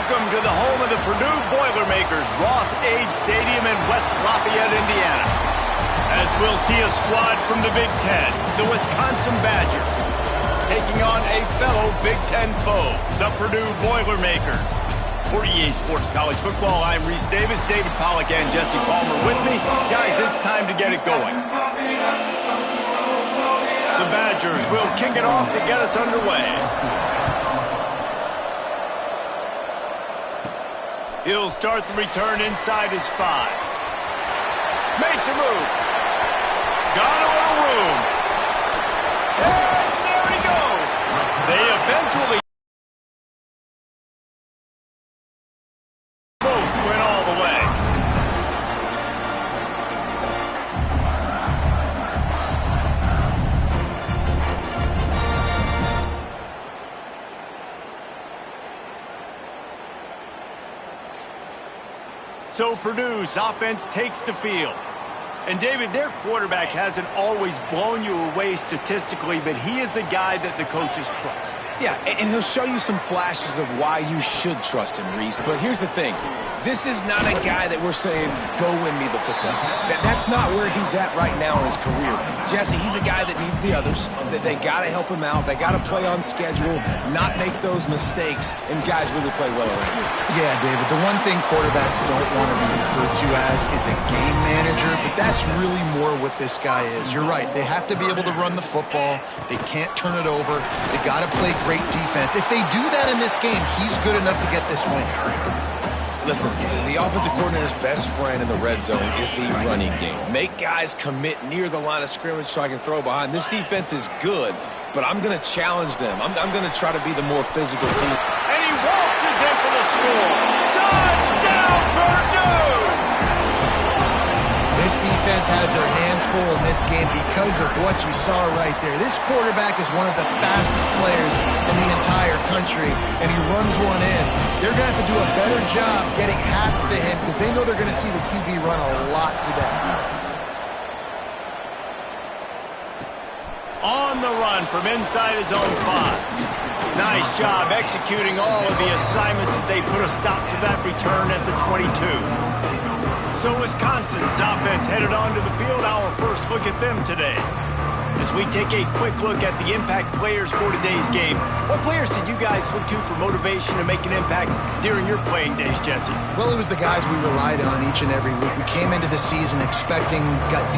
Welcome to the home of the Purdue Boilermakers, Ross-Age Stadium in West Lafayette, Indiana. As we'll see a squad from the Big Ten, the Wisconsin Badgers, taking on a fellow Big Ten foe, the Purdue Boilermakers. For EA Sports College Football, I'm Reese Davis, David Pollack, and Jesse Palmer with me. Guys, it's time to get it going. The Badgers will kick it off to get us underway. He'll start the return inside his 5. Makes a move. Got a little room. And there he goes. They eventually both went all the way. So Purdue's offense takes the field. And David, their quarterback hasn't always blown you away statistically, but he is a guy that the coaches trust. Yeah, and he'll show you some flashes of why you should trust him, Reese. But here's the thing. This is not a guy that we're saying, go win me the football. That's not where he's at right now in his career. Jesse, he's a guy that needs the others. They got to help him out. They got to play on schedule, not make those mistakes, and guys really play well around him. Yeah, David, the one thing quarterbacks don't want to be referred to as is a game manager, but that's really more what this guy is. You're right. They have to be able to run the football. They can't turn it over. They got to play great defense. If they do that in this game, he's good enough to get this win. Listen, the offensive coordinator's best friend in the red zone is the running game. Make guys commit near the line of scrimmage so I can throw behind. This defense is good, but I'm going to challenge them. I'm going to try to be the more physical team. And he waltzes in for the score. Touchdown, Purdue! This defense has their hands full in this game because of what you saw right there. This quarterback is one of the fastest players in the entire country, and he runs one in. They're going to have to do a better job getting hats to him because they know they're going to see the QB run a lot today. On the run from inside his own 5. Nice job executing all of the assignments as they put a stop to that return at the 22. So Wisconsin's offense headed onto the field. Our first look at them today. As we take a quick look at the impact players for today's game, what players did you guys look to for motivation to make an impact during your playing days, Jesse? Well, it was the guys we relied on each and every week. We came into the season expecting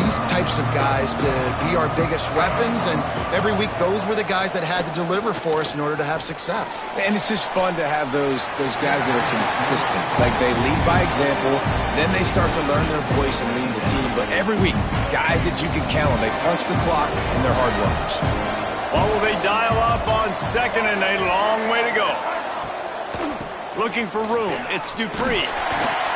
these types of guys to be our biggest weapons, and every week those were the guys that had to deliver for us in order to have success. And it's just fun to have those guys that are consistent. Like they lead by example, then they start to learn their voice and lead the team. But every week, guys that you can count on, they punch the clock, and they're hard workers. Well, will they dial up on second and a long way to go? Looking for room, it's Dupree.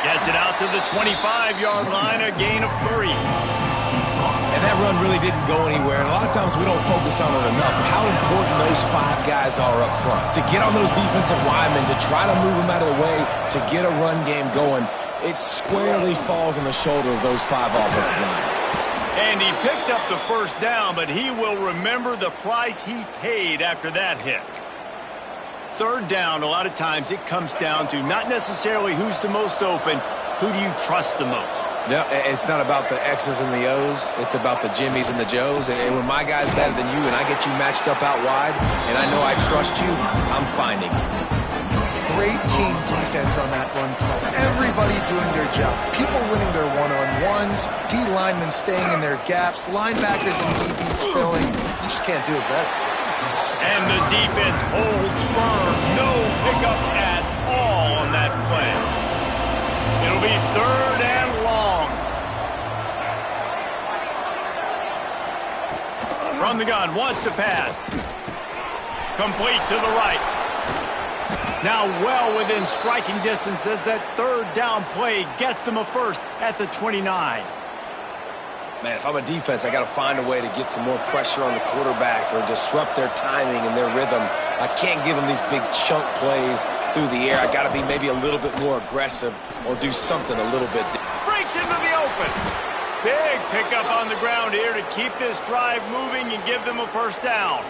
Gets it out to the 25-yard line, a gain of 3. And that run really didn't go anywhere, and a lot of times we don't focus on it enough. How important those 5 guys are up front. To get on those defensive linemen, to try to move them out of the way, to get a run game going, it squarely falls on the shoulder of those 5 offensive linemen. And he picked up the first down, but he will remember the price he paid after that hit. Third down, a lot of times it comes down to not necessarily who's the most open, who do you trust the most? Yeah, it's not about the X's and the O's. It's about the Jimmies and the Joes. And when my guy's better than you and I get you matched up out wide and I know I trust you, I'm finding you. Great team defense on that run play. Everybody doing their job. People winning their one-on-ones, D linemen staying in their gaps, linebackers and DBs filling. You just can't do it better. And the defense holds firm. No pickup at all on that play. It'll be third and long. From the gun, wants to pass. Complete to the right. Now well within striking distance as that third down play gets them a first at the 29. Man, if I'm a defense, I got to find a way to get some more pressure on the quarterback or disrupt their timing and their rhythm. I can't give them these big chunk plays through the air. I got to be maybe a little bit more aggressive or do something a little bit different. Breaks into the open. Big pickup on the ground here to keep this drive moving and give them a first down.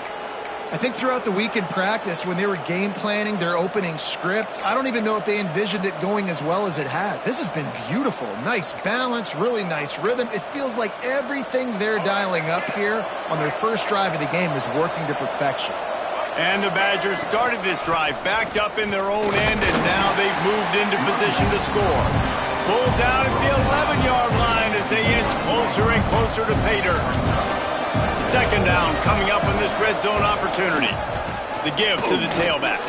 I think throughout the week in practice, when they were game planning their opening script, I don't even know if they envisioned it going as well as it has. This has been beautiful. Nice balance, really nice rhythm. It feels like everything they're dialing up here on their first drive of the game is working to perfection. And the Badgers started this drive backed up in their own end, and now they've moved into position to score. Pulled down at the 11-yard line as they inch closer and closer to pay dirt. Second down coming up in this red zone opportunity. The give to the tailback.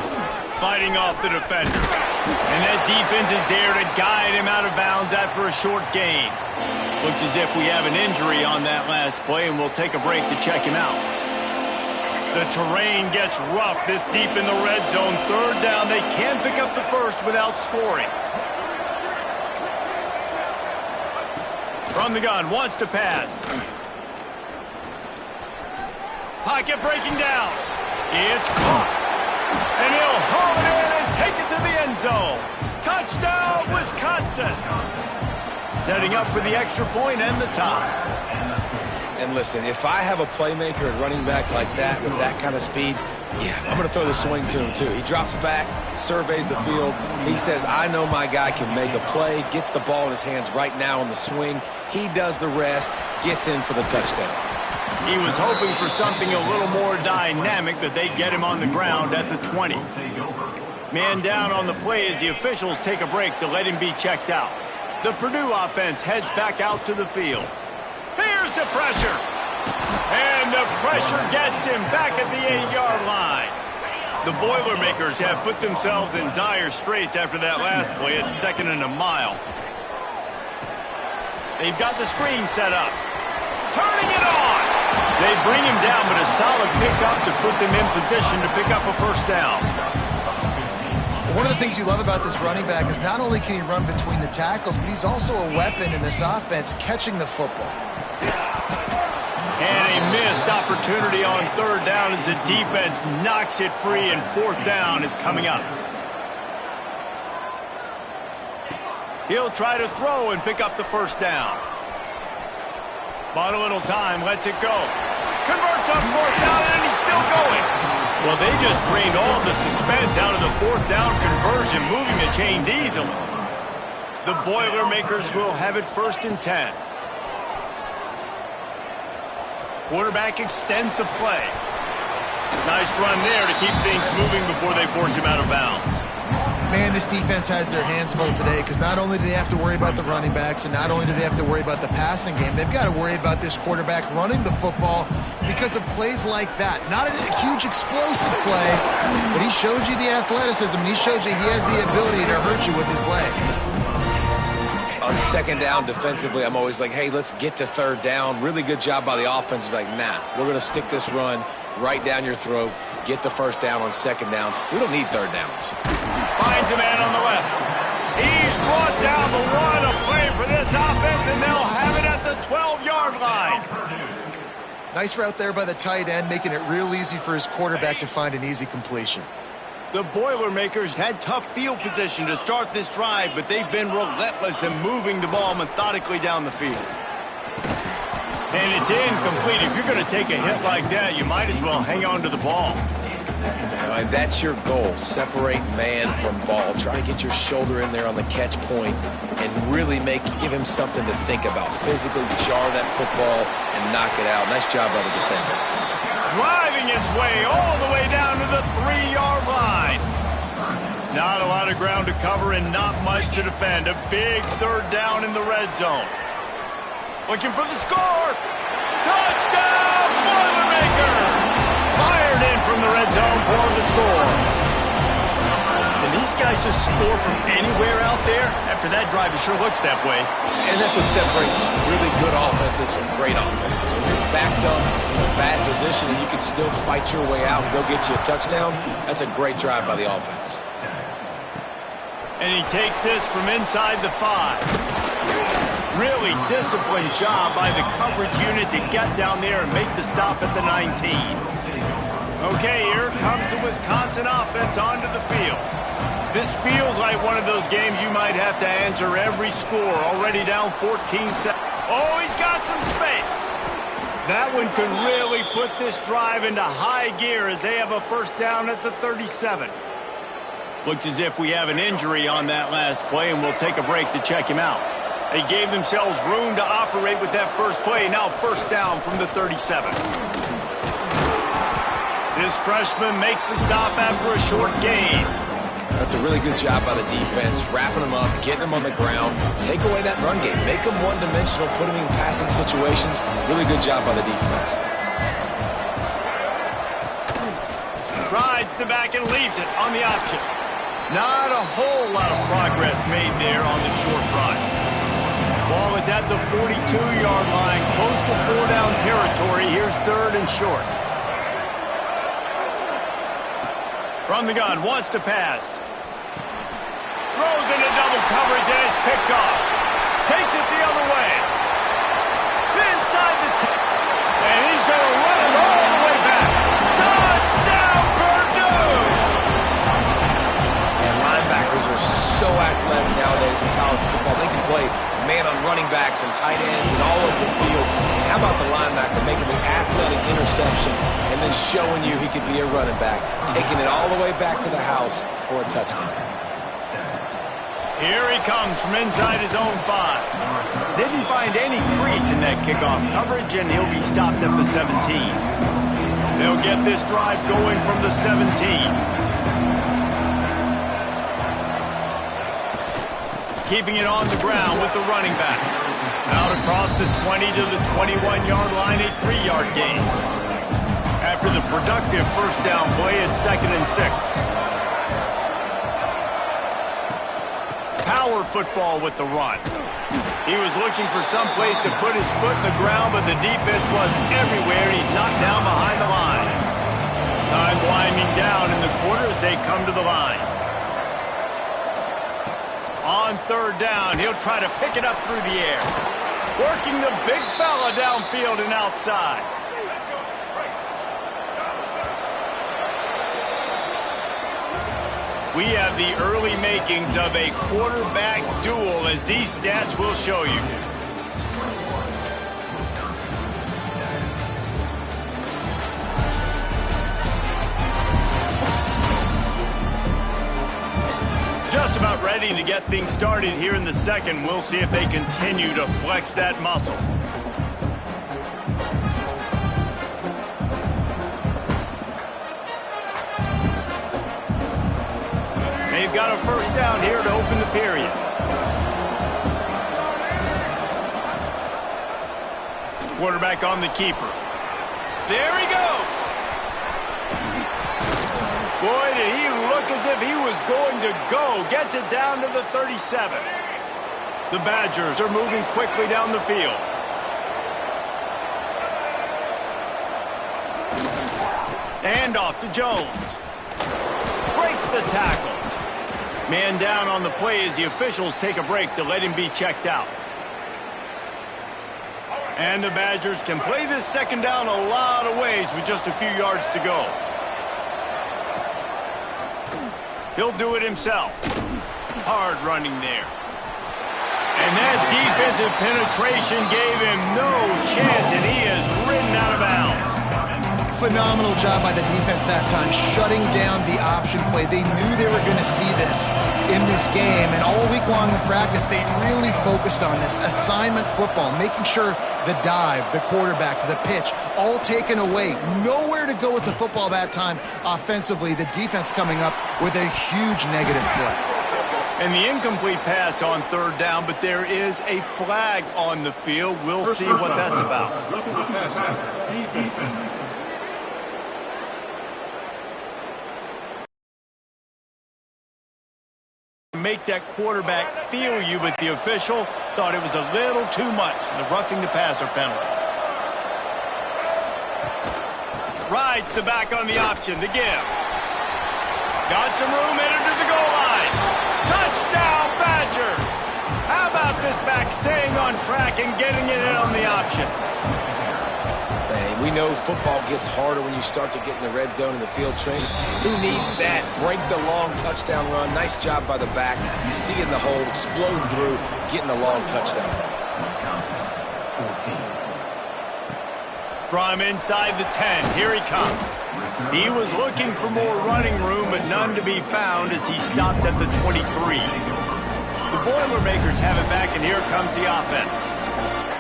Fighting off the defender. And that defense is there to guide him out of bounds after a short gain. Looks as if we have an injury on that last play, and we'll take a break to check him out. The terrain gets rough this deep in the red zone. Third down, they can't pick up the first without scoring. From the gun, wants to pass. Pocket breaking down. It's caught. And he'll haul it in and take it to the end zone. Touchdown, Wisconsin. Setting up for the extra point and the tie. And listen, if I have a playmaker at running back like that with that kind of speed, yeah, I'm going to throw the swing to him too. He drops back, surveys the field. He says, I know my guy can make a play, gets the ball in his hands right now on the swing. He does the rest, gets in for the touchdown. He was hoping for something a little more dynamic, but they get him on the ground at the 20. Man down on the play as the officials take a break to let him be checked out. The Purdue offense heads back out to the field. Here's the pressure. And the pressure gets him back at the 8-yard line. The Boilermakers have put themselves in dire straits after that last play at 2nd and a mile. They've got the screen set up. Turning it on. They bring him down, but a solid pickup to put them in position to pick up a first down. One of the things you love about this running back is not only can he run between the tackles, but he's also a weapon in this offense catching the football. And a missed opportunity on third down as the defense knocks it free, and fourth down is coming up. He'll try to throw and pick up the first down. Bought a little time, lets it go. Converts on fourth down, and he's still going. Well, they just drained all the suspense out of the fourth down conversion, moving the chains easily. The Boilermakers will have it 1st and 10. Quarterback extends the play. Nice run there to keep things moving before they force him out of bounds. Man, this defense has their hands full today because not only do they have to worry about the running backs and not only do they have to worry about the passing game, they've got to worry about this quarterback running the football because of plays like that. Not a huge explosive play, but he showed you the athleticism. He showed you he has the ability to hurt you with his legs. On second down defensively, I'm always like, hey, let's get to third down. Really good job by the offense. He's like, nah, we're going to stick this run right down your throat, get the first down on second down. We don't need third downs. Finds a man on the left. He's brought down the one, a play for this offense, and they'll have it at the 12-yard line. Nice route there by the tight end, making it real easy for his quarterback to find an easy completion. The Boilermakers had tough field position to start this drive, but they've been relentless in moving the ball methodically down the field. And it's incomplete. If you're going to take a hit like that, you might as well hang on to the ball. And that's your goal. Separate man from ball. Try to get your shoulder in there on the catch point and really give him something to think about. Physically jar that football and knock it out. Nice job by the defender. Driving its way all the way down to the 3-yard line. Not a lot of ground to cover and not much to defend. A big third down in the red zone. Looking for the score. Touchdown, Boilermakers! Fired in from the red zone for the score. And these guys just score from anywhere out there? After that drive, it sure looks that way. And that's what separates really good offenses from great offenses. When you're backed up in a bad position and you can still fight your way out and go get you a touchdown, that's a great drive by the offense. And he takes this from inside the 5. Really disciplined job by the coverage unit to get down there and make the stop at the 19. Okay, here comes the Wisconsin offense onto the field. This feels like one of those games you might have to answer every score. Already down 14-7. Oh, he's got some space. That one could really put this drive into high gear as they have a first down at the 37. Looks as if we have an injury on that last play, and we'll take a break to check him out. They gave themselves room to operate with that first play. Now first down from the 37. This freshman makes the stop after a short gain. That's a really good job by the defense, wrapping them up, getting them on the ground, take away that run game, make them one-dimensional, put them in passing situations. Really good job by the defense. Rides the back and leaves it on the option. Not a whole lot of progress made there on the short run. Ball is at the 42-yard line, close to 4-down territory. Here's third and short. From the gun, wants to pass. Throws into double coverage and it's picked off. Takes it the other way. Inside the 10. And he's going to run it all the way back. Touchdown, Purdue! And linebackers are so athletic nowadays in college football. They can play man on running backs and tight ends and all over the field. And how about the linebacker making the athletic interception and then showing you he could be a running back, taking it all the way back to the house for a touchdown. Here he comes from inside his own 5. Didn't find any crease in that kickoff coverage, and he'll be stopped at the 17. They'll get this drive going from the 17. Keeping it on the ground with the running back. Out across the 20 to the 21-yard line, a 3-yard gain. After the productive first down play, it's 2nd and 6. Power football with the run. He was looking for some place to put his foot in the ground, but the defense was everywhere, and he's knocked down behind the line. Time winding down in the quarter as they come to the line. On third down, he'll try to pick it up through the air. Working the big fella downfield and outside. We have the early makings of a quarterback duel, as these stats will show you. Just about ready to get things started here in the second. We'll see if they continue to flex that muscle. They've got a first down here to open the period. Quarterback on the keeper. There he goes. Boy, did he look as if he was going to go. Gets it down to the 37. The Badgers are moving quickly down the field. And off to Jones. Breaks the tackle. Man down on the play as the officials take a break to let him be checked out. And the Badgers can play this second down a lot of ways with just a few yards to go. He'll do it himself. Hard running there. And that defensive penetration gave him no chance, and he is ridden out of bounds. Phenomenal job by the defense that time, shutting down the option play. They knew they were going to see this in this game, and all week long in practice, they really focused on this assignment football, making sure the dive, the quarterback, the pitch, all taken away. Nowhere to go with the football that time offensively. The defense coming up with a huge negative play. And the incomplete pass on third down, but there is a flag on the field. We'll see what that's about. Make that quarterback feel you, but the official thought it was a little too much, the roughing the passer penalty. Rides the back on the option, the give. Got some room, headed to the goal line. Touchdown, Badger! How about this back staying on track and getting it in on the option? We know football gets harder when you start to get in the red zone and the field shrinks. Who needs that? Break the long touchdown run. Nice job by the back. Seeing the hole, exploding through, getting a long touchdown. From inside the 10, here he comes. He was looking for more running room, but none to be found as he stopped at the 23. The Boilermakers have it back, and here comes the offense.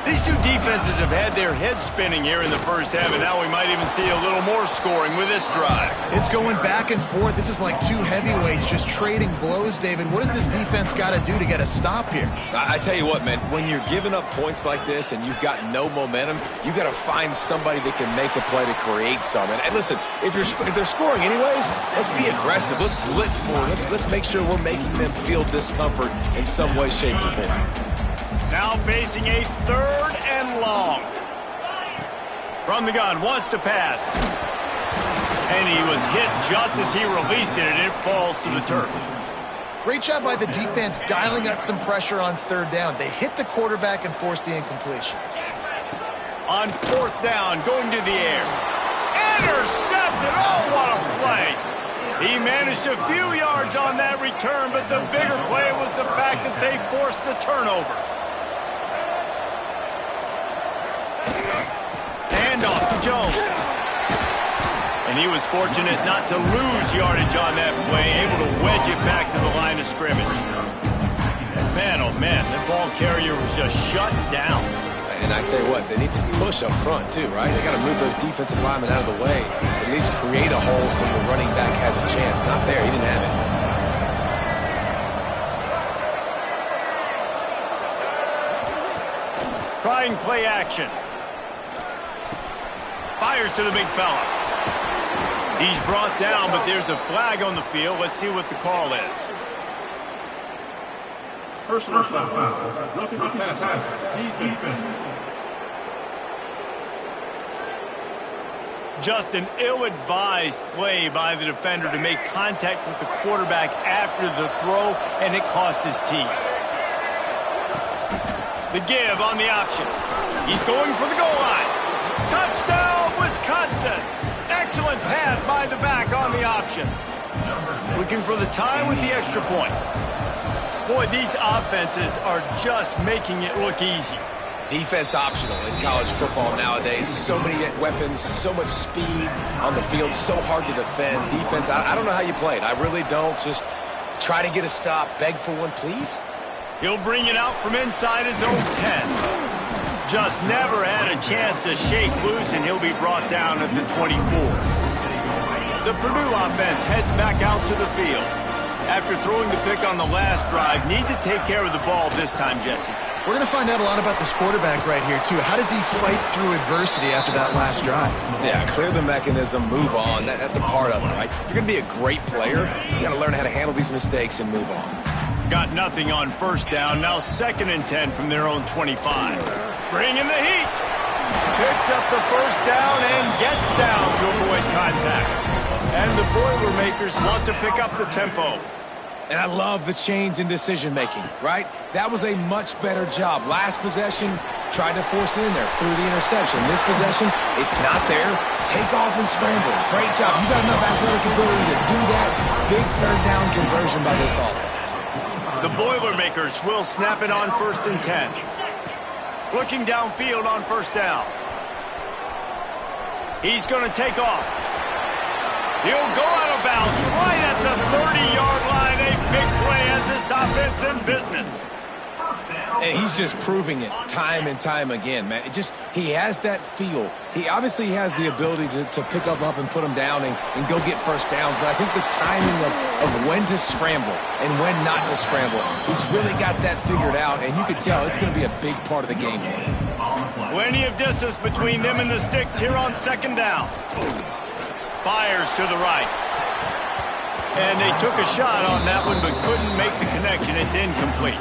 These two defenses have had their heads spinning here in the first half, and now we might even see a little more scoring with this drive. It's going back and forth. This is like two heavyweights just trading blows, David. What does this defense got to do to get a stop here? I tell you what, man, when you're giving up points like this and you've got no momentum, you got to find somebody that can make a play to create some. And listen, if they're scoring anyways, let's be aggressive. Let's blitz more. Let's make sure we're making them feel discomfort in some way, shape, or form. Now facing a 3rd and long. From the gun, wants to pass. And he was hit just as he released it, and it falls to the turf. Great job by the defense dialing up some pressure on 3rd down. They hit the quarterback and forced the incompletion. On 4th down, going to the air. Intercepted! Oh, what a play! He managed a few yards on that return, but the bigger play was the fact that they forced the turnover. Handoff to Jones. And he was fortunate not to lose yardage on that play, able to wedge it back to the line of scrimmage. Man, oh man, that ball carrier was just shut down. And I tell you what, they need to push up front too, right? They got to move those defensive linemen out of the way, at least create a hole so the running back has a chance. Not there, he didn't have it. Trying play action. Fires to the big fella. He's brought down, but there's a flag on the field. Let's see what the call is. Personal foul. Roughing the passer. Defense. Just an ill-advised play by the defender to make contact with the quarterback after the throw, and it cost his team. The give on the option. He's going for the goal line. Touchdown, Wisconsin! Excellent pass by the back on the option. Looking for the tie with the extra point. Boy, these offenses are just making it look easy. Defense optional in college football nowadays. So many weapons, so much speed on the field, so hard to defend. Defense, I don't know how you play it. I really don't. Just try to get a stop, beg for one, please. He'll bring it out from inside his own 10. Just never had a chance to shake loose, and he'll be brought down at the 24. The Purdue offense heads back out to the field. After throwing the pick on the last drive, need to take care of the ball this time, Jesse. We're going to find out a lot about this quarterback right here, too. How does he fight through adversity after that last drive? Yeah, clear the mechanism, move on. That's a part of it, right? If you're going to be a great player, you got to learn how to handle these mistakes and move on. Got nothing on 1st down. Now 2nd and 10 from their own 25. Bringing the heat. Picks up the 1st down and gets down to avoid contact. And the Boilermakers want to pick up the tempo. And I love the change in decision-making, right? That was a much better job. Last possession, tried to force it in there, threw the interception. This possession, it's not there. Take off and scramble. Great job. You got enough athletic ability to do that. Big 3rd down conversion by this offense. The Boilermakers will snap it on 1st and 10. Looking downfield on 1st down. He's going to take off. He'll go out of bounds right at the 30-yard line. A big play as this offense in business. And he's just proving it time and time again, man. He has that feel. He obviously has the ability to pick up and put him down and go get 1st downs. But I think the timing of when to scramble and when not to scramble, he's really got that figured out. And you can tell it's going to be a big part of the game plan. Plenty of distance between them and the sticks here on 2nd down. Fires to the right. And they took a shot on that one but couldn't make the connection. It's incomplete.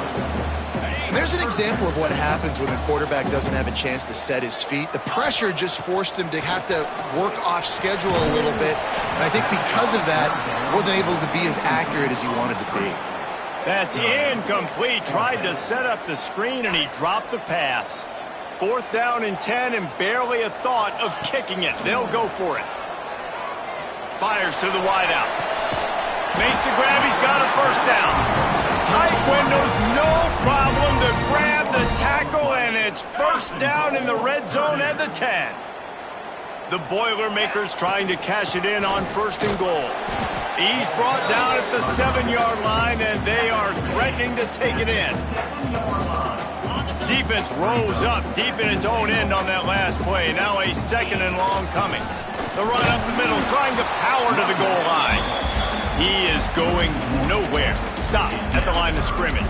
There's an example of what happens when the quarterback doesn't have a chance to set his feet. The pressure just forced him to have to work off schedule a little bit. And I think because of that, wasn't able to be as accurate as he wanted to be. That's incomplete. Tried to set up the screen, and he dropped the pass. 4th down and 10, and barely a thought of kicking it. They'll go for it. Fires to the wideout. Makes the grab. He's got a 1st down. Tight windows, no problem to grab the tackle, and it's 1st down in the red zone at the 10. The Boilermakers trying to cash it in on 1st and goal. He's brought down at the 7-yard line, and they are threatening to take it in. Defense rose up deep in its own end on that last play. Now a 2nd and long coming. The run up the middle, trying to power to the goal line. He is going nowhere. Stop at the line of scrimmage.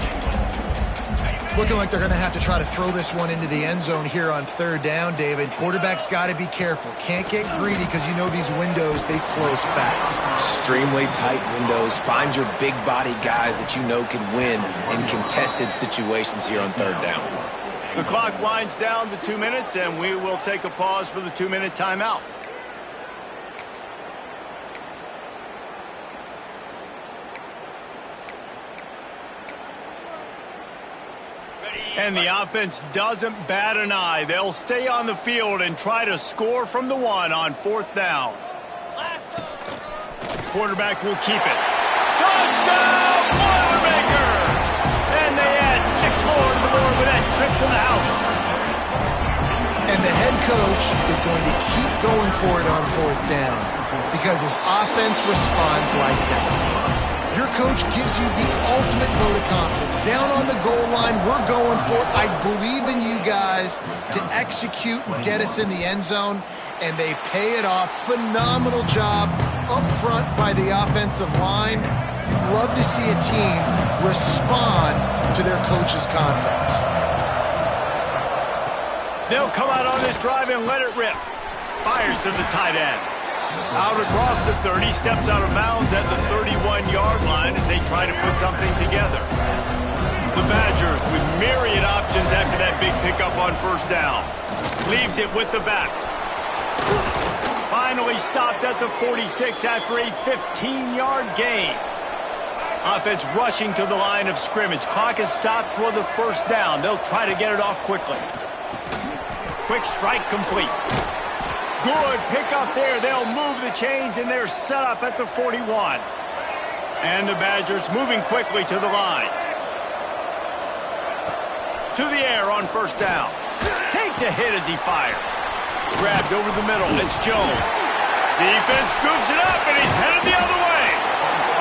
It's looking like they're going to have to try to throw this one into the end zone here on 3rd down, David. Quarterback's got to be careful. Can't get greedy because you know these windows, they close fast. Extremely tight windows. Find your big body guys that you know can win in contested situations here on 3rd down. The clock winds down to 2 minutes, and we will take a pause for the 2-minute timeout. And the offense doesn't bat an eye. They'll stay on the field and try to score from the 1 on 4th down. Quarterback will keep it. Touchdown, Boilermakers! And they add 6 more to the board with that trip to the house. And the head coach is going to keep going for it on 4th down because his offense responds like that. Your coach gives you the ultimate vote of confidence. Down on the goal line, we're going for it. I believe in you guys to execute and get us in the end zone, and they pay it off. Phenomenal job up front by the offensive line. You'd love to see a team respond to their coach's confidence. They'll come out on this drive and let it rip. Fires to the tight end. Out across the 30, steps out of bounds at the 31-yard line as they try to put something together. The Badgers with myriad options after that big pickup on 1st down. Leaves it with the back. Finally stopped at the 46 after a 15-yard gain. Offense rushing to the line of scrimmage. Clock is stopped for the 1st down. They'll try to get it off quickly. Quick strike complete. Good pickup there. They'll move the chains, and they're set up at the 41. And the Badgers moving quickly to the line. To the air on 1st down. Takes a hit as he fires. Grabbed over the middle. It's Jones. Defense scoops it up, and he's headed the other way.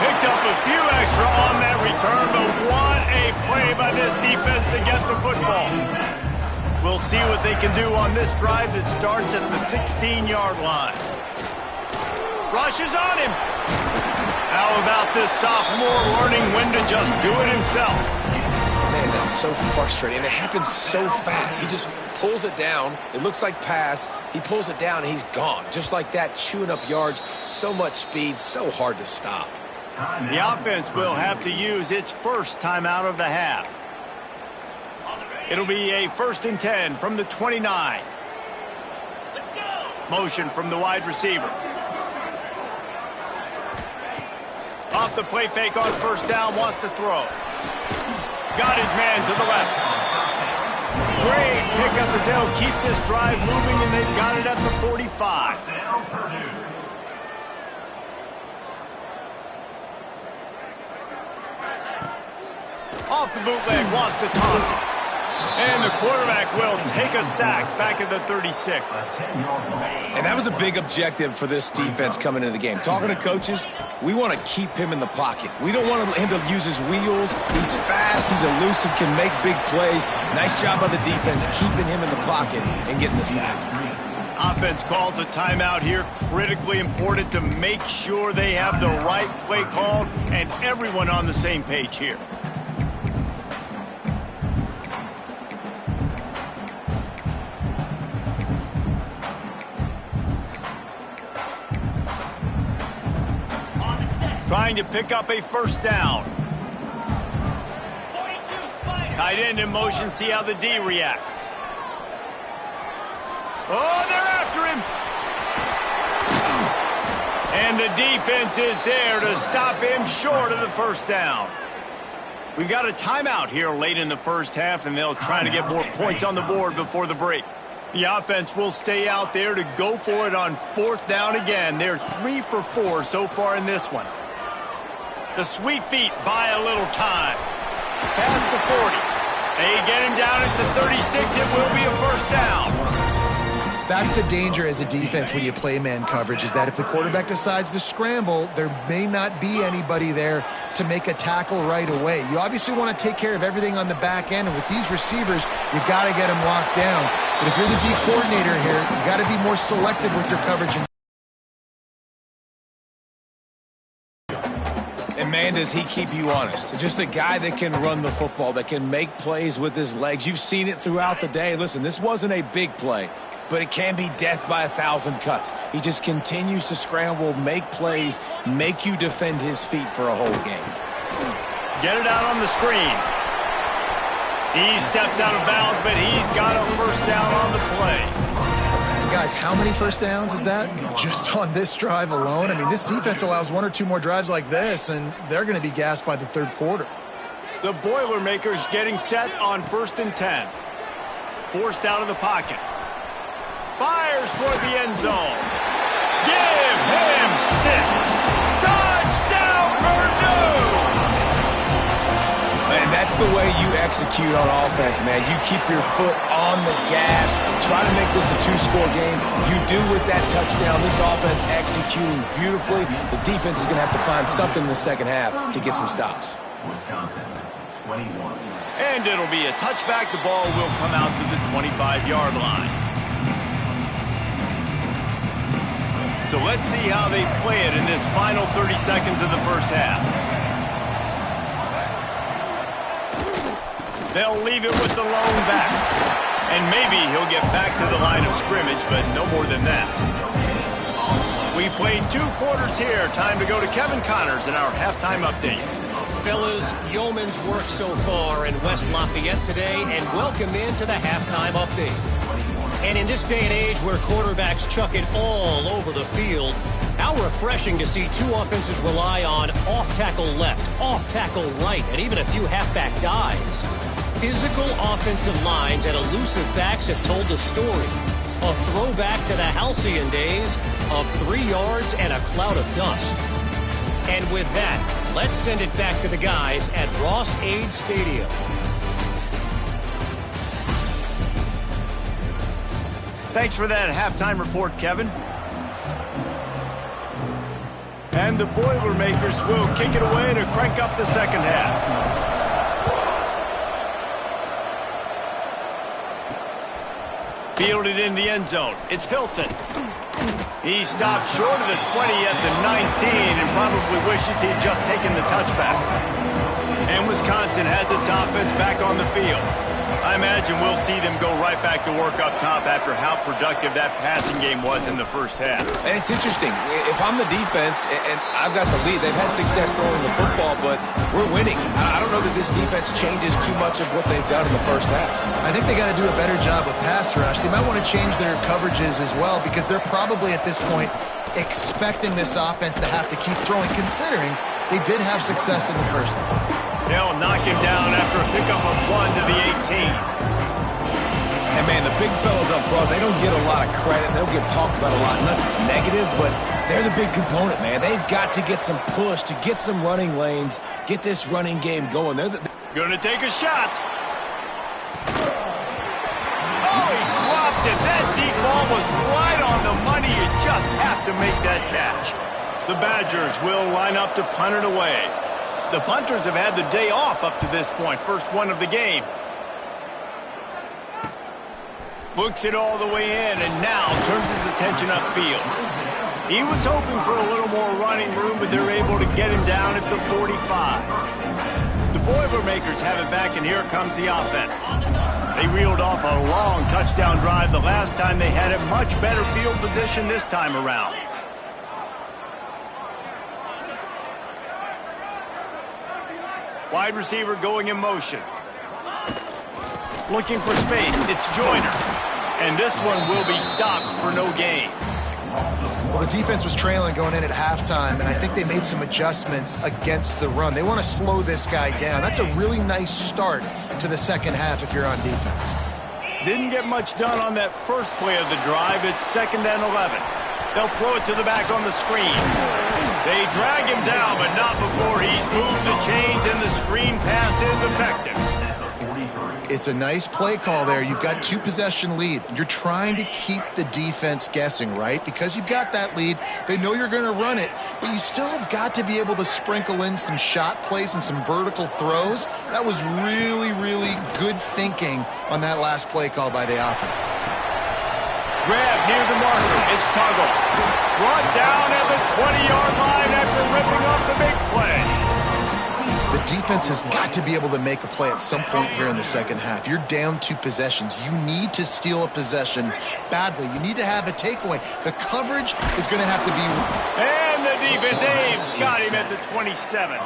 Picked up a few extra on that return, but what a play by this defense to get the football. We'll see what they can do on this drive that starts at the 16-yard line. Rushes on him. How about this sophomore learning when to just do it himself? Man, that's so frustrating. And it happens so fast. He just pulls it down. It looks like pass. He pulls it down, and he's gone. Just like that, chewing up yards. So much speed, so hard to stop. The offense will have to use its first timeout of the half. It'll be a 1st and 10 from the 29. Let's go. Motion from the wide receiver. Off the play fake on 1st down, wants to throw. Got his man to the left. Great pickup as they'll keep this drive moving, and they've got it at the 45. Off the bootleg, wants to toss it. And the quarterback will take a sack back at the 36. And that was a big objective for this defense coming into the game. Talking to coaches, we want to keep him in the pocket. We don't want him to use his wheels. He's fast, he's elusive, can make big plays. Nice job by the defense keeping him in the pocket and getting the sack. Offense calls a timeout here. Critically important to make sure they have the right play called and everyone on the same page here. Trying to pick up a 1st down. Tight end in motion, see how the D reacts. Oh, they're after him. And the defense is there to stop him short of the 1st down. We got a timeout here late in the 1st half, and they'll try to get more points on the board before the break. The offense will stay out there to go for it on 4th down again. They're 3 for 4 so far in this one. The sweet feet buy a little time. Past the 40. They get him down at the 36. It will be a 1st down. That's the danger as a defense when you play man coverage, is that if the quarterback decides to scramble, there may not be anybody there to make a tackle right away. You obviously want to take care of everything on the back end, and with these receivers, you got to get them locked down. But if you're the D coordinator here, you got to be more selective with your coverage. And man, does he keep you honest. Just a guy that can run the football, that can make plays with his legs. You've seen it throughout the day. Listen, this wasn't a big play, but it can be death by 1,000 cuts. He just continues to scramble, make plays, make you defend his feet for a whole game. Get it out on the screen. He steps out of bounds, but he's got a first down on the play. Guys, how many first downs is that just on this drive alone? I mean, this defense allows 1 or 2 more drives like this, and they're going to be gassed by the third quarter. The Boilermakers getting set on 1st and 10. Forced out of the pocket. Fires toward the end zone. Give him 6. Touchdown, Purdue! And that's the way you execute on offense, man. You keep your foot on the gas, try to make this a 2-score game. You do with that touchdown. This offense executing beautifully. The defense is going to have to find something in the second half to get some stops. Wisconsin, 21. And it'll be a touchback. The ball will come out to the 25-yard line. So let's see how they play it in this final 30 seconds of the first half. They'll leave it with the lone back. And maybe he'll get back to the line of scrimmage, but no more than that. We've played 2 quarters here. Time to go to Kevin Connors in our halftime update. Fellas, yeoman's work so far in West Lafayette today, and welcome into the halftime update. And in this day and age where quarterbacks chuck it all over the field, how refreshing to see 2 offenses rely on off-tackle left, off-tackle right, and even a few halfback dives. Physical offensive lines and elusive backs have told the story. A throwback to the halcyon days of 3 yards and a cloud of dust. And with that, let's send it back to the guys at Ross-Ade Stadium. Thanks for that halftime report, Kevin. And the Boilermakers will kick it away to crank up the second half. Fielded in the end zone. It's Hilton. He stopped short of the 20 at the 19 and probably wishes he had just taken the touchback. And Wisconsin has its offense back on the field. I imagine we'll see them go right back to work up top after how productive that passing game was in the first half. And it's interesting. If I'm the defense and I've got the lead, they've had success throwing the football, but we're winning. I don't know that this defense changes too much of what they've done in the first half. I think they got to do a better job with pass rush. They might want to change their coverages as well, because they're probably at this point expecting this offense to have to keep throwing, considering they did have success in the first half. They'll knock him down after a pickup of 1 to the 18. And, man, the big fellas up front, they don't get a lot of credit. They don't get talked about a lot unless it's negative, but they're the big component, man. They've got to get some push to get some running lanes, get this running game going. Gonna take a shot. Oh, he dropped it. That deep ball was right on the money. You just have to make that catch. The Badgers will line up to punt it away. The punters have had the day off up to this point. First one of the game. Looks it all the way in and now turns his attention upfield. He was hoping for a little more running room, but they're able to get him down at the 45. The Boilermakers have it back, and here comes the offense. They reeled off a long touchdown drive the last time they had it. Much better field position this time around. Wide receiver going in motion. Looking for space. It's Joyner. And this one will be stopped for no gain. Well, the defense was trailing going in at halftime, and I think they made some adjustments against the run. They want to slow this guy down. That's a really nice start to the second half if you're on defense. Didn't get much done on that first play of the drive. It's 2nd and 11. They'll throw it to the back on the screen. They drag him down, but not before he's moved the chains and the screen pass is effective. It's a nice play call there. You've got 2-possession lead. You're trying to keep the defense guessing, right? Because you've got that lead. They know you're going to run it, but you still have got to be able to sprinkle in some shot plays and some vertical throws. That was really, really good thinking on that last play call by the offense. Grab near the marker. It's Tuggle. Brought down at the 20-yard line after ripping off the big play. The defense has got to be able to make a play at some point here in the second half. You're down 2 possessions. You need to steal a possession badly. You need to have a takeaway. The coverage is going to have to be... And the defense, Abe got him at the 27.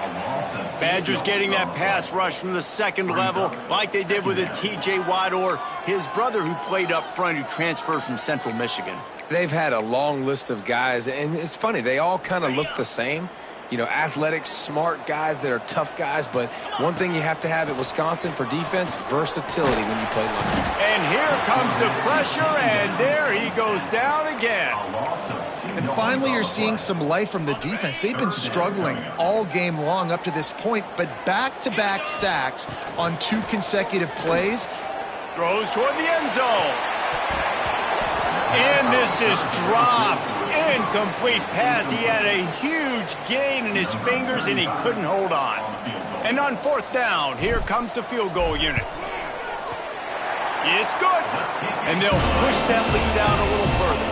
Badgers getting that pass rush from the second level like they did with a T.J. Watt or his brother who played up front who transferred from Central Michigan. They've had a long list of guys, and it's funny, they all kind of look the same. You know, athletic, smart guys that are tough guys, but one thing you have to have at Wisconsin for defense, versatility when you play linebacker. And here comes the pressure, and there he goes down again. And finally, you're seeing some life from the defense. They've been struggling all game long up to this point, but back-to-back sacks on 2 consecutive plays. Throws toward the end zone. And this is dropped. Incomplete pass. He had a huge gain in his fingers, and he couldn't hold on. And on 4th down, here comes the field goal unit. It's good. And they'll push that lead out a little further.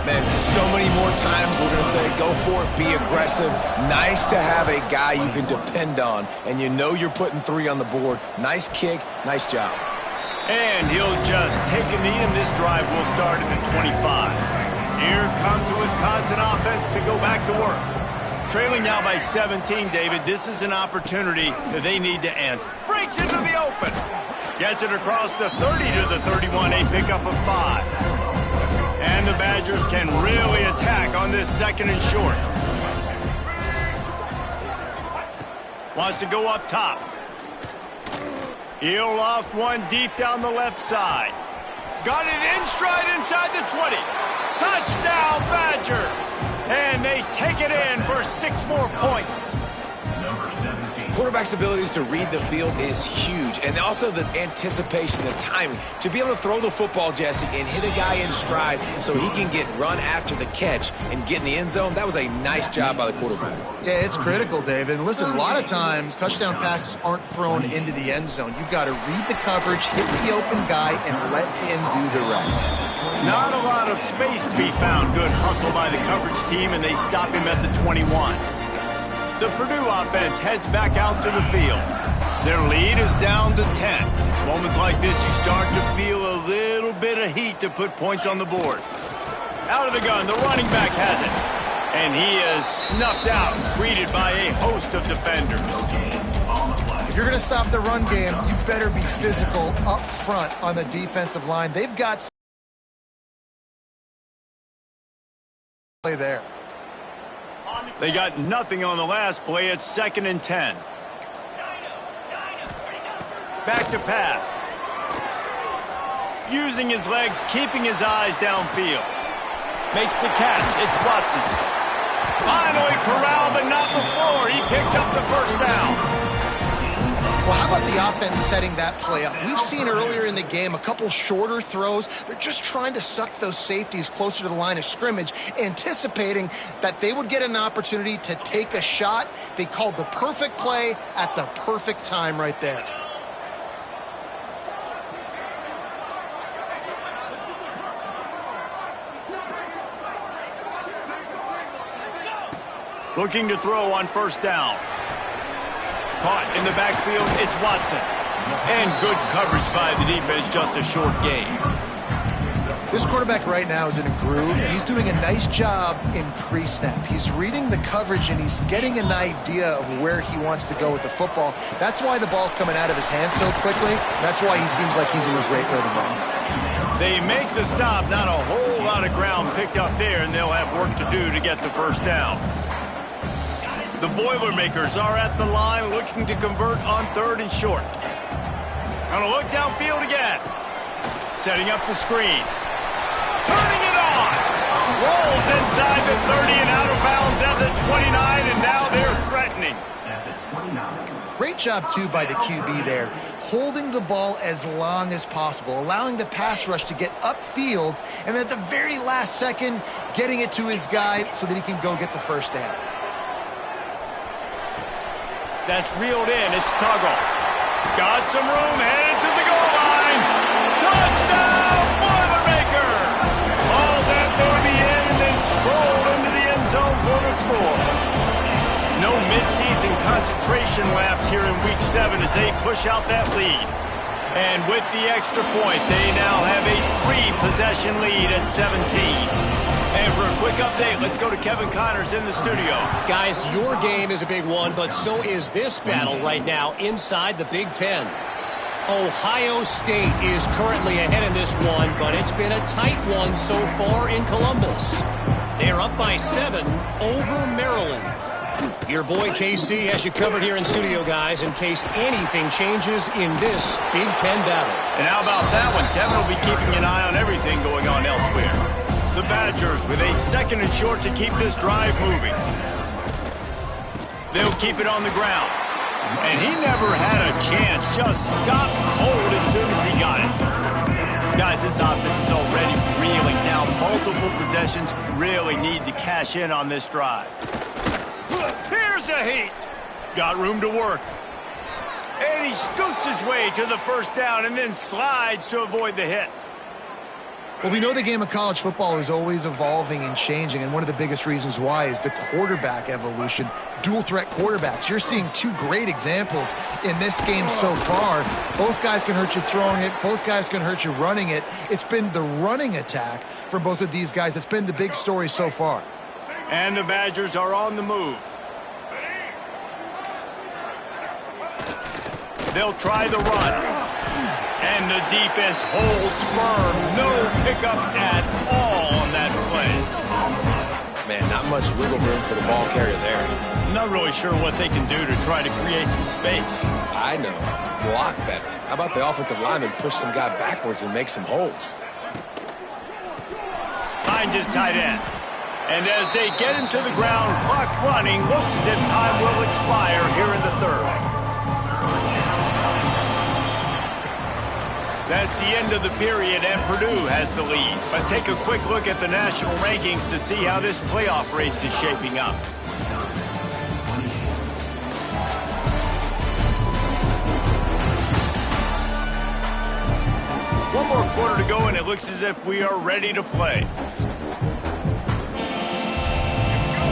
Man, so many more times we're going to say, go for it, be aggressive. Nice to have a guy you can depend on, and you know you're putting 3 on the board. Nice kick, nice job. And he'll just take a knee, and this drive will start at the 25. Here comes the Wisconsin offense to go back to work. Trailing now by 17, David. This is an opportunity that they need to answer. Breaks into the open. Gets it across the 30 to the 31, a pickup of 5. And the Badgers can really attack on this 2nd and short. Wants to go up top. He'll loft one deep down the left side. Got it in stride inside the 20. Touchdown, Badgers! And they take it in for 6 more points. Quarterback's abilities to read the field is huge, and also the anticipation, the timing. To be able to throw the football, Jesse, and hit a guy in stride so he can get run after the catch and get in the end zone, that was a nice job by the quarterback. Yeah, it's critical, David. And listen, a lot of times touchdown passes aren't thrown into the end zone. You've got to read the coverage, hit the open guy, and let him do the rest. Not a lot of space to be found. Good hustle by the coverage team, and they stop him at the 21. The Purdue offense heads back out to the field. Their lead is down to 10. It's moments like this you start to feel a little bit of heat to put points on the board. Out of the gun, the running back has it. And he is snuffed out, greeted by a host of defenders. If you're going to stop the run game, you better be physical up front on the defensive line. They've got play there. They got nothing on the last play. It's 2nd and 10. Back to pass. Using his legs, keeping his eyes downfield. Makes the catch. It's Watson. Finally corralled, but not before. He picks up the 1st down. Well, how about the offense setting that play up? We've seen earlier in the game a couple shorter throws. They're just trying to suck those safeties closer to the line of scrimmage, anticipating that they would get an opportunity to take a shot. They called the perfect play at the perfect time right there. Looking to throw on 1st down. Caught in the backfield, it's Watson. And good coverage by the defense, just a short gain. This quarterback right now is in a groove, and he's doing a nice job in pre-snap. He's reading the coverage, and he's getting an idea of where he wants to go with the football. That's why the ball's coming out of his hands so quickly. That's why he seems like he's in a great rhythm right now. They make the stop, not a whole lot of ground picked up there, and they'll have work to do to get the 1st down. The Boilermakers are at the line looking to convert on 3rd and short. Gonna look downfield again. Setting up the screen. Turning it on. Rolls inside the 30 and out of bounds at the 29, and now they're threatening. Great job, too, by the QB there. Holding the ball as long as possible, allowing the pass rush to get upfield, and at the very last second, getting it to his guy so that he can go get the first down. That's reeled in. It's Tuggle. Got some room, headed to the goal line. Touchdown, Boilermaker! Hauled that baby in and then strolled into the end zone for the score. No mid-season concentration laps here in Week 7 as they push out that lead. And with the extra point, they now have a 3-possession lead at 17. And for a quick update, let's go to Kevin Connors in the studio. Guys, your game is a big one, but so is this battle right now inside the Big Ten. Ohio State is currently ahead in this one, but it's been a tight one so far in Columbus. They're up by 7 over Maryland. Your boy KC has you covered here in studio, guys, in case anything changes in this Big Ten battle. And how about that one? Kevin will be keeping an eye on everything going on elsewhere. The Badgers with a 2nd and short to keep this drive moving. They'll keep it on the ground. And he never had a chance. Just stopped cold as soon as he got it. Guys, this offense is already reeling down. Multiple possessions, really need to cash in on this drive. Here's a heat. Got room to work. And he scoots his way to the first down and then slides to avoid the hit. Well, we know the game of college football is always evolving and changing, and one of the biggest reasons why is the quarterback evolution. Dual-threat quarterbacks. You're seeing 2 great examples in this game so far. Both guys can hurt you throwing it. Both guys can hurt you running it. It's been the running attack for both of these guys that's been the big story so far. And the Badgers are on the move. They'll try the run. And the defense holds firm. No pickup at all on that play. Man, not much wiggle room for the ball carrier there. I'm not really sure what they can do to try to create some space. I know. Block better. How about the offensive lineman push some guy backwards and make some holes? Finds his tight end. And as they get him to the ground, clock running, looks as if time will expire here in the 3rd. That's the end of the period, and Purdue has the lead. Let's take a quick look at the national rankings to see how this playoff race is shaping up. One more quarter to go, and it looks as if we are ready to play.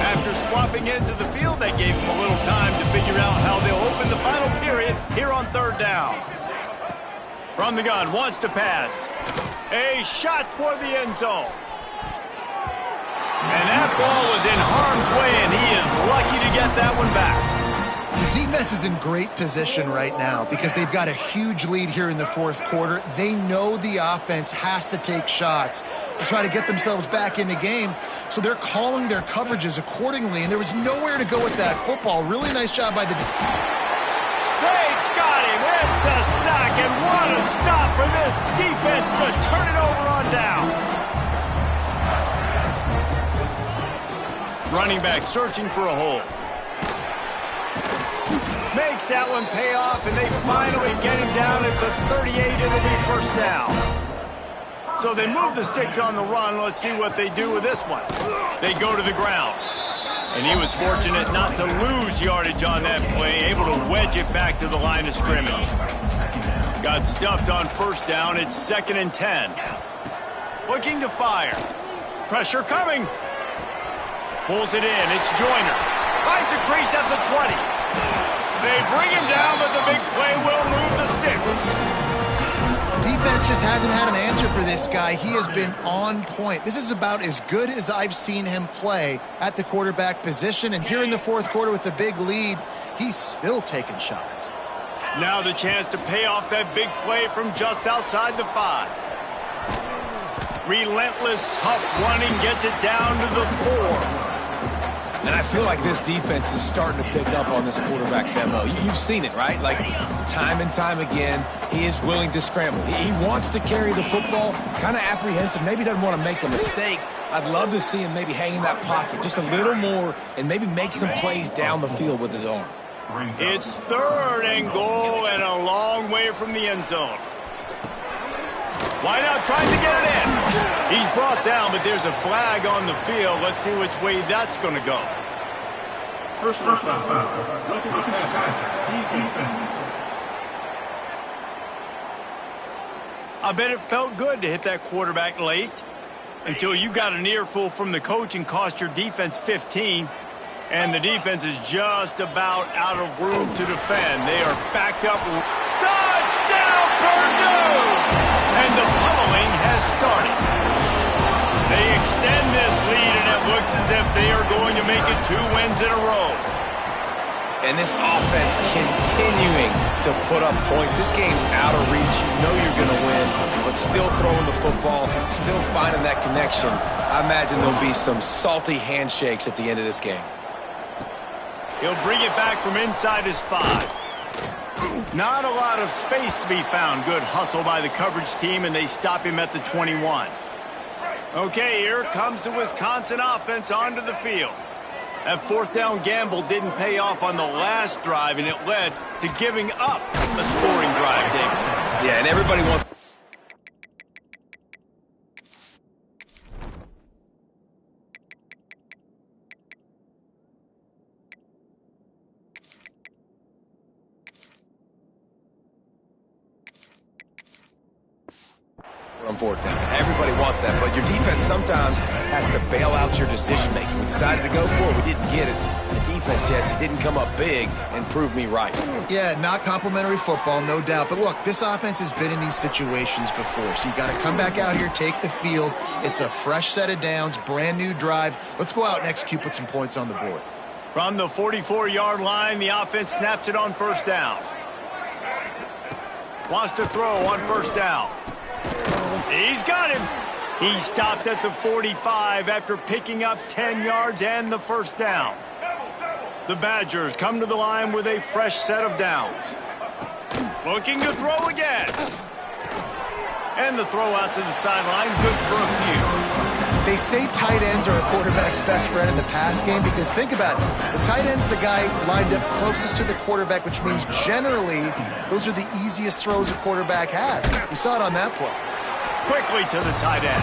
After swapping into the field, that gave them a little time to figure out how they'll open the final period here on 3rd down. From the gun, wants to pass. A shot toward the end zone. And that ball was in harm's way, and he is lucky to get that one back. The defense is in great position right now because they've got a huge lead here in the 4th quarter. They know the offense has to take shots to try to get themselves back in the game, so they're calling their coverages accordingly, and there was nowhere to go with that football. Really nice job by the They got him. It's a sack, and what a stop for this defense to turn it over on downs. Running back searching for a hole. Makes that one pay off, and they finally get him down at the 38. It'll be first down. So they move the sticks on the run. Let's see what they do with this one. They go to the ground. And he was fortunate not to lose yardage on that play, able to wedge it back to the line of scrimmage. Got stuffed on first down. It's 2nd and 10. Looking to fire. Pressure coming. Pulls it in. It's Joyner. Finds a crease at the 20. They bring him down, but the big play will move the sticks. defense just hasn't had an answer for this guy. He has been on point. This is about as good as I've seen him play at the quarterback position. And here in the fourth quarter with a big lead, he's still taking shots. Now the chance to pay off that big play from just outside the 5. Relentless, tough running gets it down to the 4. And I feel like this defense is starting to pick up on this quarterback's MO. You've seen it, right? Like, time and time again, he is willing to scramble. He wants to carry the football, kind of apprehensive, maybe doesn't want to make a mistake. I'd love to see him maybe hang in that pocket just a little more and maybe make some plays down the field with his arm. It's 3rd and goal and a long way from the end zone. Wide out trying to get it in. He's brought down, but there's a flag on the field. Let's see which way that's going to go. Personal foul. Roughing the passer. Defense. I bet it felt good to hit that quarterback late until you got an earful from the coach and cost your defense 15. And the defense is just about out of room to defend. They are backed up. Touchdown, Purdue! And the pummeling has started. They extend this lead, and it looks as if they are going to make it 2 wins in a row. And this offense continuing to put up points. This game's out of reach. You know you're going to win, but still throwing the football, still finding that connection. I imagine there'll be some salty handshakes at the end of this game. He'll bring it back from inside his 5. Not a lot of space to be found. Good hustle by the coverage team, and they stop him at the 21. Okay, here comes the Wisconsin offense onto the field. That 4th down gamble didn't pay off on the last drive, and it led to giving up a scoring drive, David. Yeah, and everybody wants... on 4th down. Everybody wants that, but your defense sometimes has to bail out your decision-making. We decided to go for it. We didn't get it. The defense, Jesse, didn't come up big and prove me right. Yeah, not complimentary football, no doubt. But look, this offense has been in these situations before, so you got to come back out here, take the field. It's a fresh set of downs, brand new drive. Let's go out and execute, put some points on the board. From the 44-yard line, the offense snaps it on 1st down. Wants to throw on 1st down. He's got him. He stopped at the 45 after picking up 10 yards and the 1st down. The Badgers come to the line with a fresh set of downs. Looking to throw again. And the throw out to the sideline, good for a few. They say tight ends are a quarterback's best friend in the pass game because think about it. The tight end's the guy lined up closest to the quarterback, which means generally those are the easiest throws a quarterback has. You saw it on that play. Quickly to the tight end.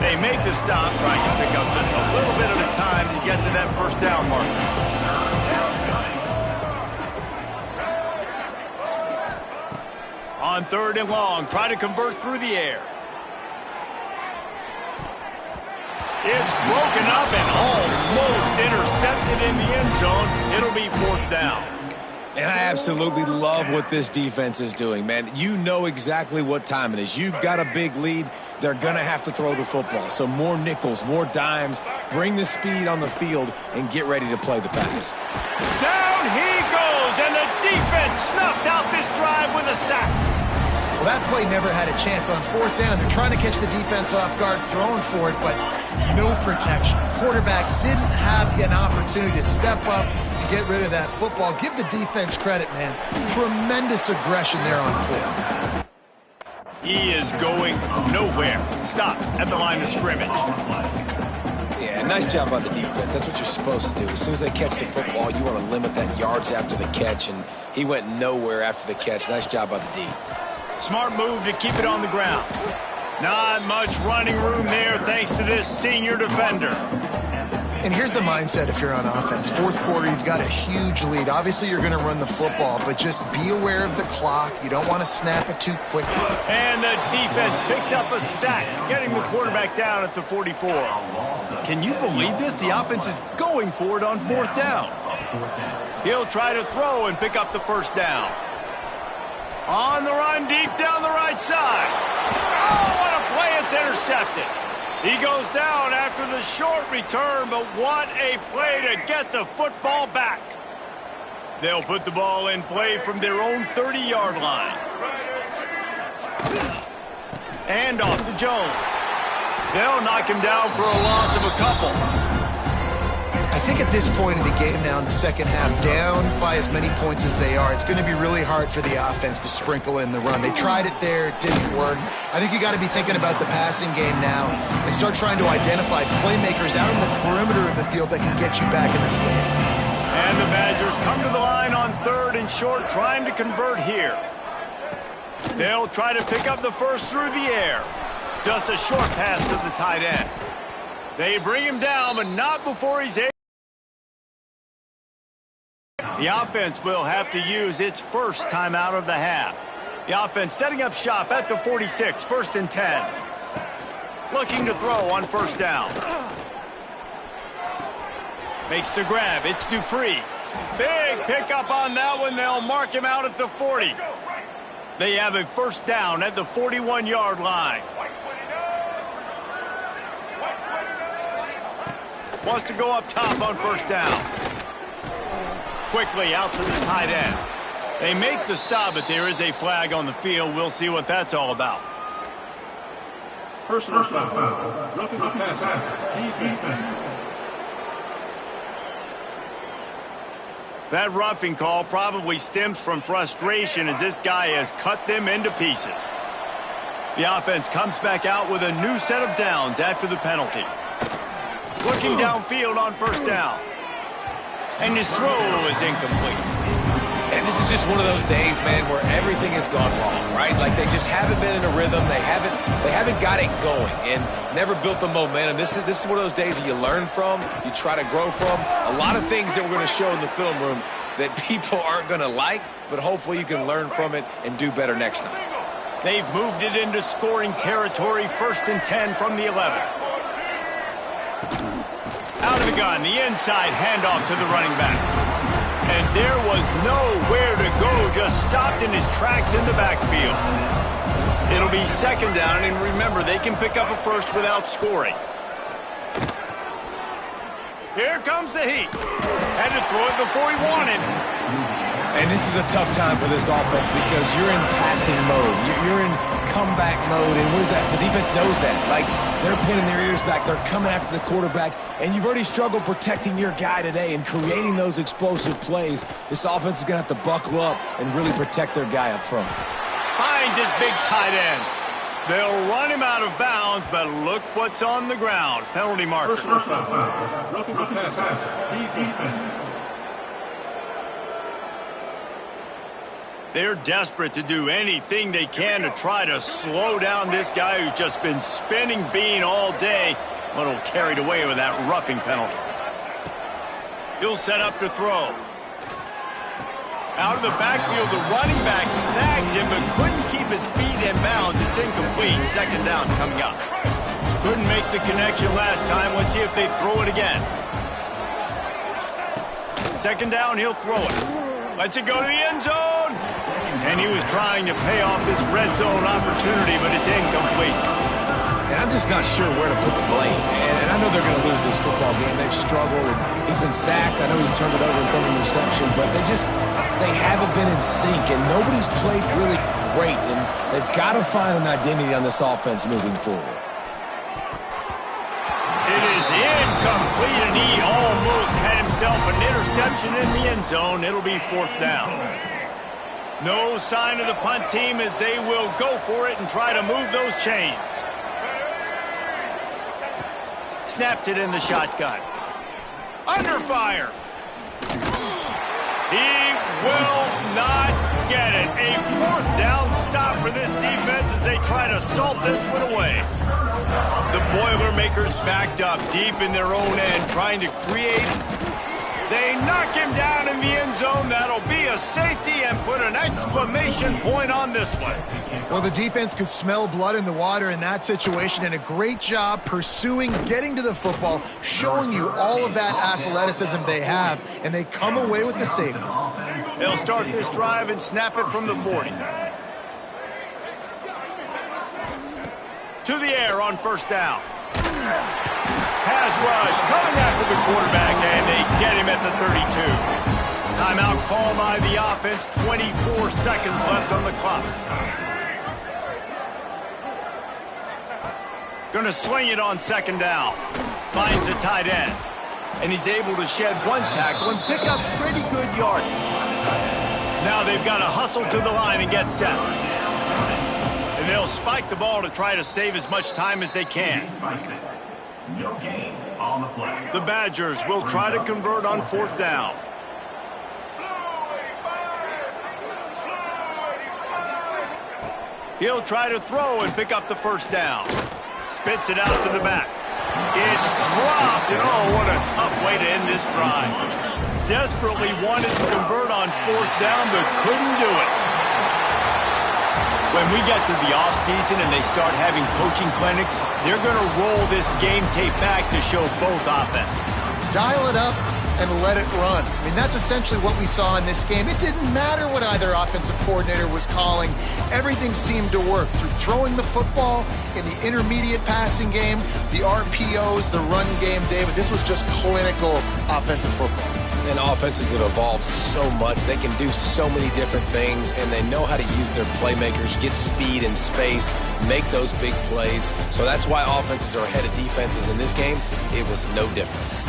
They make the stop, trying to pick up just a little bit at a time to get to that 1st down marker. On 3rd and long, try to convert through the air. It's broken up and almost intercepted in the end zone. It'll be 4th down. And I absolutely love what this defense is doing, man. You know exactly what time it is. You've got a big lead. They're going to have to throw the football. So more nickels, more dimes. Bring the speed on the field and get ready to play the pass. Down he goes, and the defense snuffs out this drive with a sack. Well, that play never had a chance on 4th down. They're trying to catch the defense off guard, throwing for it, but no protection. Quarterback didn't have an opportunity to step up and get rid of that football. Give the defense credit, man. Tremendous aggression there on 4th. He is going nowhere. Stop at the line of scrimmage. Yeah, nice job by the defense. That's what you're supposed to do. As soon as they catch the football, you want to limit that yards after the catch, and he went nowhere after the catch. Nice job by the D. Smart move to keep it on the ground. Not much running room there thanks to this senior defender. And here's the mindset if you're on offense. 4th quarter, you've got a huge lead. Obviously, you're going to run the football, but just be aware of the clock. You don't want to snap it too quickly. And the defense picks up a sack, getting the quarterback down at the 44. Can you believe this? The offense is going for it on 4th down. He'll try to throw and pick up the 1st down. On the run, deep down the right side. Oh, what a play. It's intercepted. He goes down after the short return, but what a play to get the football back. They'll put the ball in play from their own 30-yard line. And off to Jones. They'll knock him down for a loss of a couple. I think at this point in the game now in the second half, down by as many points as they are, it's going to be really hard for the offense to sprinkle in the run. They tried it there, it didn't work. I think you got to be thinking about the passing game now and start trying to identify playmakers out in the perimeter of the field that can get you back in this game. And the Badgers come to the line on 3rd and short, trying to convert here. They'll try to pick up the first through the air. Just a short pass to the tight end. They bring him down, but not before he's able. The offense will have to use its first timeout of the half. The offense setting up shop at the 46, 1st and 10. Looking to throw on 1st down. Makes the grab. It's Dupree. Big pickup on that one. They'll mark him out at the 40. They have a 1st down at the 41-yard line. Wants to go up top on 1st down. Quickly out to the tight end. They make the stop, but there is a flag on the field. We'll see what that's all about. Personal foul. Roughing the passer. Defense. That roughing call probably stems from frustration as this guy has cut them into pieces. The offense comes back out with a new set of downs after the penalty. Looking downfield on 1st down. And his throw is incomplete. And this is just one of those days, man, where everything has gone wrong, right? Like they just haven't been in a rhythm. They haven't got it going and never built the momentum. This is one of those days that you learn from, you try to grow from. A lot of things that we're going to show in the film room that people aren't going to like, but hopefully you can learn from it and do better next time. They've moved it into scoring territory, 1st and 10 from the 11. Out of the gun, the inside handoff to the running back. And there was nowhere to go, just stopped in his tracks in the backfield. It'll be 2nd down, and remember, they can pick up a 1st without scoring. Here comes the heat. Had to throw it before he wanted. And this is a tough time for this offense because you're in passing mode. You're in comeback mode, and where's that? The defense knows that. Like, they're pinning their ears back. They're coming after the quarterback, and you've already struggled protecting your guy today and creating those explosive plays. This offense is going to have to buckle up and really protect their guy up front. Finds his big tight end. They'll run him out of bounds, but look what's on the ground. Penalty marker. Personal foul. Roughing the passer. Defense. They're desperate to do anything they can to try to slow down this guy who's just been spinning bean all day, but will carried away with that roughing penalty. He'll set up to throw. Out of the backfield, the running back snags him, but couldn't keep his feet in bounds. It's incomplete. 2nd down coming up. Couldn't make the connection last time. Let's see if they throw it again. 2nd down, he'll throw it. Lets it go to the end zone. And he was trying to pay off this red zone opportunity, but it's incomplete. And I'm just not sure where to put the blame. And I know they're going to lose this football game. They've struggled, and he's been sacked. I know he's turned it over and thrown an interception, but they haven't been in sync, and nobody's played really great. And they've got to find an identity on this offense moving forward. It is incomplete, and he almost had himself an interception in the end zone. It'll be 4th down. No sign of the punt team as they will go for it and try to move those chains. Snapped it in the shotgun. Under fire. He will not get it. A 4th down stop for this defense as they try to salt this one away. The Boilermakers backed up deep in their own end, trying to create. They knock him down in the end zone. That'll be a safety and put an exclamation point on this one. Well, the defense could smell blood in the water in that situation, and a great job pursuing, getting to the football, showing you all of that athleticism they have, and they come away with the safety. They'll start this drive and snap it from the 40. To the air on 1st down. Pass rush coming after the quarterback, and they get him at the 32. Timeout called by the offense, 24 seconds left on the clock. Going to swing it on 2nd down. Finds the tight end, and he's able to shed one tackle and pick up pretty good yardage. Now they've got to hustle to the line and get set. And they'll spike the ball to try to save as much time as they can. No gain on the play. The Badgers will try to convert on 4th down. He'll try to throw and pick up the first down. Spits it out to the back. It's dropped, and oh, what a tough way to end this drive. Desperately wanted to convert on fourth down, but couldn't do it. When we get to the offseason and they start having coaching clinics, they're going to roll this game tape back to show both offenses. Dial it up and let it run. I mean, that's essentially what we saw in this game. It didn't matter what either offensive coordinator was calling. Everything seemed to work through throwing the football in the intermediate passing game, the RPOs, the run game, David. This was just clinical offensive football. And offenses have evolved so much. They can do so many different things, and they know how to use their playmakers, get speed and space, make those big plays. So that's why offenses are ahead of defenses in this game. It was no different.